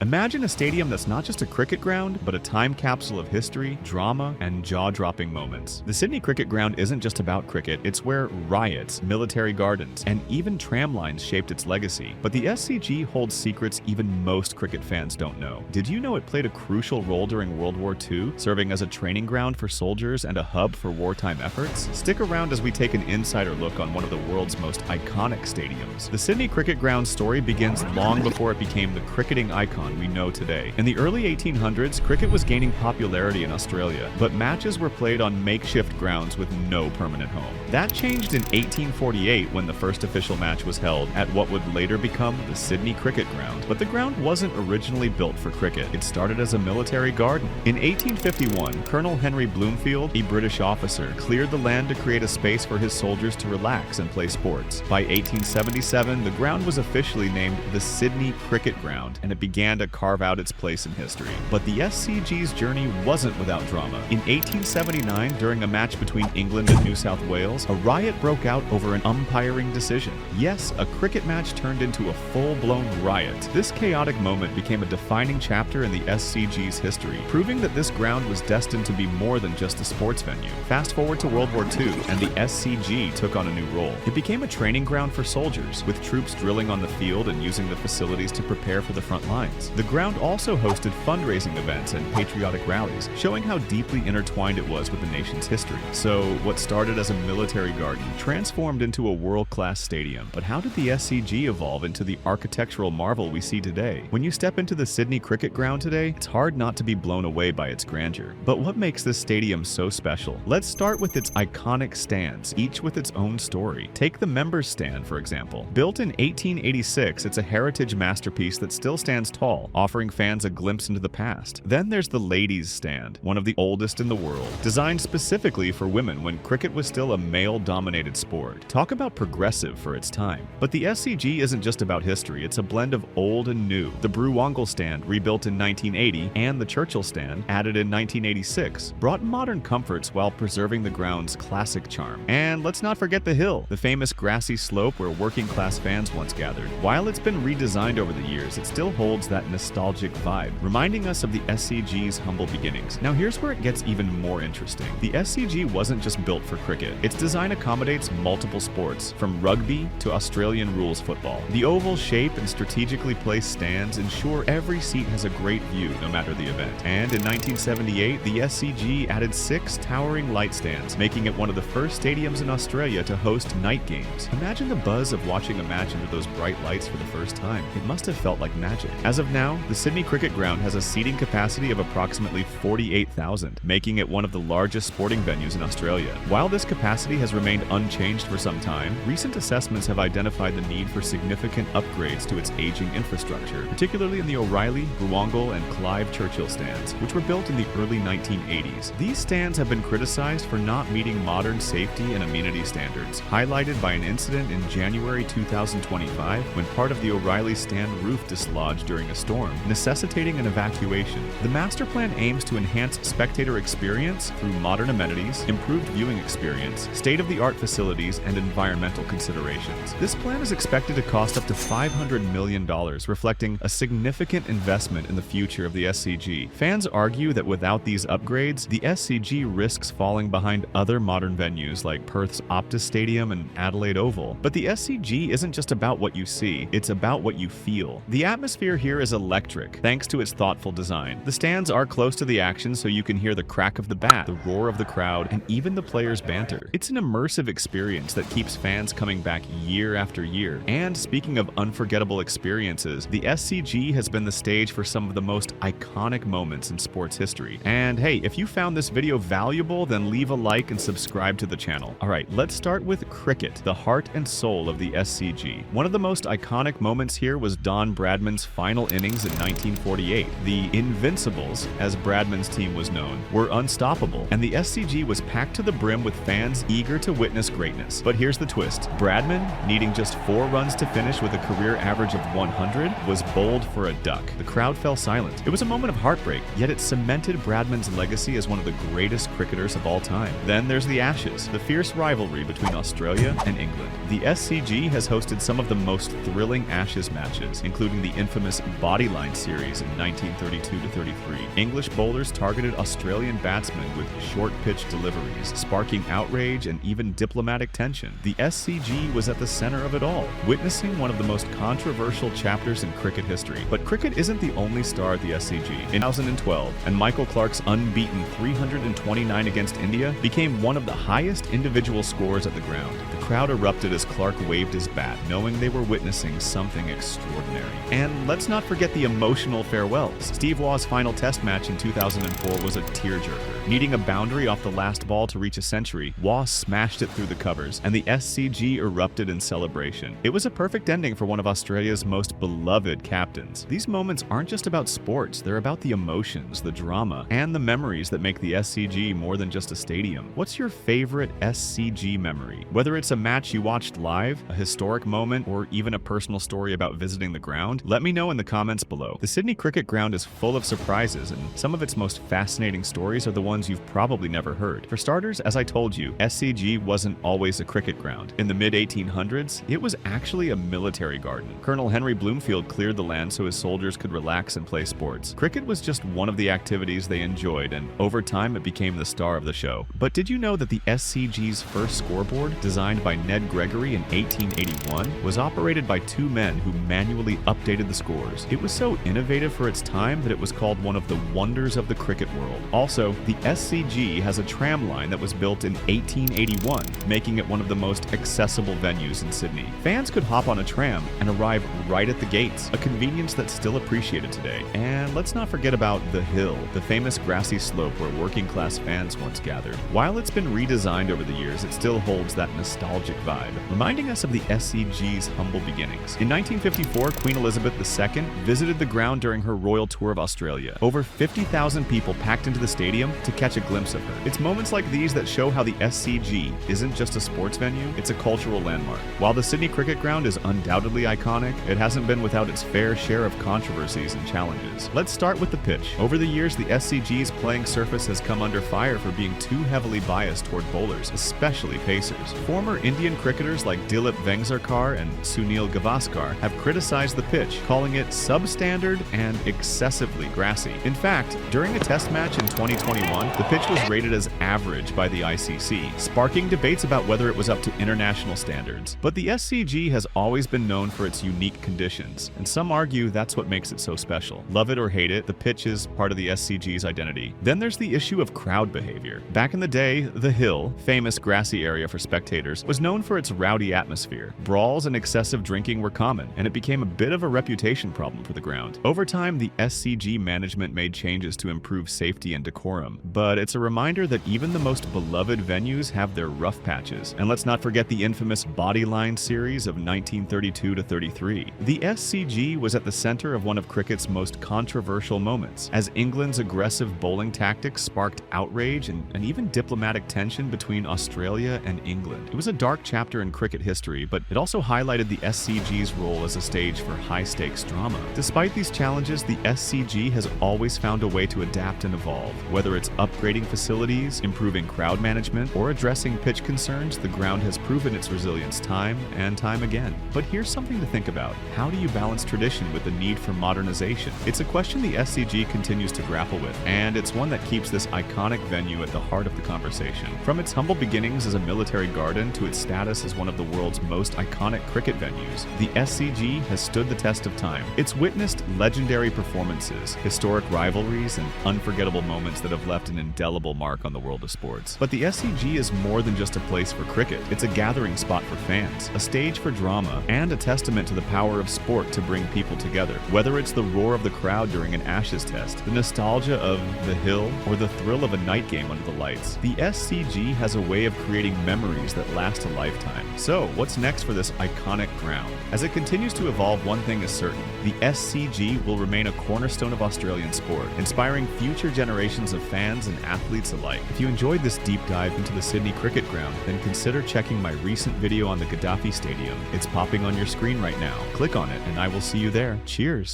Imagine a stadium that's not just a cricket ground, but a time capsule of history, drama, and jaw-dropping moments. The Sydney Cricket Ground isn't just about cricket, it's where riots, military gardens, and even tram lines shaped its legacy. But the SCG holds secrets even most cricket fans don't know. Did you know it played a crucial role during World War II, serving as a training ground for soldiers and a hub for wartime efforts? Stick around as we take an insider look on one of the world's most iconic stadiums. The Sydney Cricket Ground's story begins long before it became the cricketing icon we know today. In the early 1800s, cricket was gaining popularity in Australia, but matches were played on makeshift grounds with no permanent home. That changed in 1848 when the first official match was held at what would later become the Sydney Cricket Ground. But the ground wasn't originally built for cricket. It started as a military garden. In 1851, Colonel Henry Bloomfield, a British officer, cleared the land to create a space for his soldiers to relax and play sports. By 1877, the ground was officially named the Sydney Cricket Ground, and it began to carve out its place in history. But the SCG's journey wasn't without drama. In 1879, during a match between England and New South Wales, a riot broke out over an umpiring decision. Yes, a cricket match turned into a full-blown riot. This chaotic moment became a defining chapter in the SCG's history, proving that this ground was destined to be more than just a sports venue. Fast forward to World War II, and the SCG took on a new role. It became a training ground for soldiers, with troops drilling on the field and using the facilities to prepare for the front lines. The ground also hosted fundraising events and patriotic rallies, showing how deeply intertwined it was with the nation's history. So, what started as a military garden transformed into a world-class stadium. But how did the SCG evolve into the architectural marvel we see today? When you step into the Sydney Cricket Ground today, it's hard not to be blown away by its grandeur. But what makes this stadium so special? Let's start with its iconic stands, each with its own story. Take the Members Stand, for example. Built in 1886, it's a heritage masterpiece that still stands tall, offering fans a glimpse into the past. Then there's the Ladies' Stand, one of the oldest in the world, designed specifically for women when cricket was still a male-dominated sport. Talk about progressive for its time. But the SCG isn't just about history, it's a blend of old and new. The Brewongle Stand, rebuilt in 1980, and the Churchill Stand, added in 1986, brought modern comforts while preserving the ground's classic charm. And let's not forget the Hill, the famous grassy slope where working-class fans once gathered. While it's been redesigned over the years, it still holds that nostalgic vibe, reminding us of the SCG's humble beginnings. Now here's where it gets even more interesting. The SCG wasn't just built for cricket. Its design accommodates multiple sports, from rugby to Australian rules football. The oval shape and strategically placed stands ensure every seat has a great view no matter the event. And in 1978, the SCG added 6 towering light stands, making it one of the first stadiums in Australia to host night games. Imagine the buzz of watching a match under those bright lights for the first time. It must have felt like magic. As of now, the Sydney Cricket Ground has a seating capacity of approximately 48,000, making it one of the largest sporting venues in Australia. While this capacity has remained unchanged for some time, recent assessments have identified the need for significant upgrades to its aging infrastructure, particularly in the O'Reilly, Brewongle, and Clive Churchill stands, which were built in the early 1980s. These stands have been criticized for not meeting modern safety and amenity standards, highlighted by an incident in January 2025 when part of the O'Reilly stand roof dislodged during a storm, necessitating an evacuation. The master plan aims to enhance spectator experience through modern amenities, improved viewing experience, state-of-the-art facilities, and environmental considerations. This plan is expected to cost up to $500 million, reflecting a significant investment in the future of the SCG. Fans argue that without these upgrades, the SCG risks falling behind other modern venues like Perth's Optus Stadium and Adelaide Oval. But the SCG isn't just about what you see, it's about what you feel. The atmosphere here is electric, thanks to its thoughtful design. The stands are close to the action so you can hear the crack of the bat, the roar of the crowd, and even the players' banter. It's an immersive experience that keeps fans coming back year after year. And speaking of unforgettable experiences, the SCG has been the stage for some of the most iconic moments in sports history. And hey, if you found this video valuable, then leave a like and subscribe to the channel. Alright, let's start with cricket, the heart and soul of the SCG. One of the most iconic moments here was Don Bradman's final innings in 1948. The Invincibles, as Bradman's team was known, were unstoppable, and the SCG was packed to the brim with fans eager to witness greatness. But here's the twist. Bradman, needing just 4 runs to finish with a career average of 100, was bowled for a duck. The crowd fell silent. It was a moment of heartbreak, yet it cemented Bradman's legacy as one of the greatest cricketers of all time. Then there's the Ashes, the fierce rivalry between Australia and England. The SCG has hosted some of the most thrilling Ashes matches, including the infamous Bodyline Series in 1932-33. English bowlers targeted Australian batsmen with short-pitch deliveries, sparking outrage and even diplomatic tension. The SCG was at the center of it all, witnessing one of the most controversial chapters in cricket history. But cricket isn't the only star at the SCG. In 2012, and Michael Clarke's unbeaten 329 against India became one of the highest individual scores at the ground. The crowd erupted as Clarke waved his bat, knowing they were witnessing something extraordinary. And let's not forget the emotional farewells. Steve Waugh's final test match in 2004 was a tearjerker. Needing a boundary off the last ball to reach a century, Waugh smashed it through the covers, and the SCG erupted in celebration. It was a perfect ending for one of Australia's most beloved captains. These moments aren't just about sports, they're about the emotions, the drama, and the memories that make the SCG more than just a stadium. What's your favorite SCG memory? Whether it's a match you watched live, a historic moment, or even a personal story about visiting the ground, let me know in the comments below. The Sydney Cricket Ground is full of surprises, and some of its most fascinating stories are the ones you've probably never heard. For starters, as I told you, SCG wasn't always a cricket ground. In the mid-1800s, it was actually a military garden. Colonel Henry Bloomfield cleared the land so his soldiers could relax and play sports. Cricket was just one of the activities they enjoyed, and over time it became the star of the show. But did you know that the SCG's first scoreboard, designed by Ned Gregory in 1881, was operated by two men who manually updated the scores? It was so innovative for its time that it was called one of the wonders of the cricket world. Also, the SCG has a tram line that was built in 1881, making it one of the most accessible venues in Sydney. Fans could hop on a tram and arrive right at the gates, a convenience that's still appreciated today. And let's not forget about The Hill, the famous grassy slope where working-class fans once gathered. While it's been redesigned over the years, it still holds that nostalgic vibe, reminding us of the SCG's humble beginnings. In 1954, Queen Elizabeth II visited the ground during her royal tour of Australia. Over 50,000 people packed into the stadium to catch a glimpse of her. It's moments like these that show how the SCG isn't just a sports venue, it's a cultural landmark. While the Sydney Cricket Ground is undoubtedly iconic, it hasn't been without its fair share of controversies and challenges. Let's start with the pitch. Over the years, the SCG's playing surface has come under fire for being too heavily biased toward bowlers, especially pacers. Former Indian cricketers like Dilip Vengsarkar and Sunil Gavaskar have criticized the pitch, calling it substandard and excessively grassy. In fact, during a test match in 2021, the pitch was rated as average by the ICC, sparking debates about whether it was up to international standards. But the SCG has always been known for its unique conditions, and some argue that's what makes it so special. Love it or hate it, the pitch is part of the SCG's identity. Then there's the issue of crowd behavior. Back in the day, The Hill, famous grassy area for spectators, was known for its rowdy atmosphere. Brawls and excessive drinking were common, and it became a bit of a reputation problem for the ground. Over time, the SCG management made changes to improve safety and decorum, but it's a reminder that even the most beloved venues have their rough patches. And let's not forget the infamous Bodyline Series of 1932-33. The SCG was at the center of one of cricket's most controversial moments, as England's aggressive bowling tactics sparked outrage and even diplomatic tension between Australia and England. It was a dark chapter in cricket history, but it also highlighted the SCG's role as a stage for high-stakes drama. Despite these challenges, the SCG has always found a way to adapt and evolve. Whether it's upgrading facilities, improving crowd management, or addressing pitch concerns, the ground has proven its resilience time and time again. But here's something to think about. How do you balance tradition with the need for modernization? It's a question the SCG continues to grapple with, and it's one that keeps this iconic venue at the heart of the conversation. From its humble beginnings as a military garden to its status as one of the world's most iconic cricket venues, the SCG has stood the test of time. It's witnessed legendary performances, historic rivalries, and unforgettable moments that have left an indelible mark on the world of sports. But the SCG is more than just a place for cricket. It's a gathering spot for fans, a stage for drama, and a testament to the power of sport to bring people together. Whether it's the roar of the crowd during an Ashes test, the nostalgia of The Hill, or the thrill of a night game under the lights, the SCG has a way of creating memories that last a lifetime. So, what's next for this iconic ground? As it continues to evolve, one thing is certain. The SCG will remain a cornerstone of Australian sport, inspiring future generations of fans and athletes alike. If you enjoyed this deep dive into the Sydney Cricket Ground, then consider checking my recent video on the Gaddafi Stadium. It's popping on your screen right now. Click on it, and I will see you there. Cheers!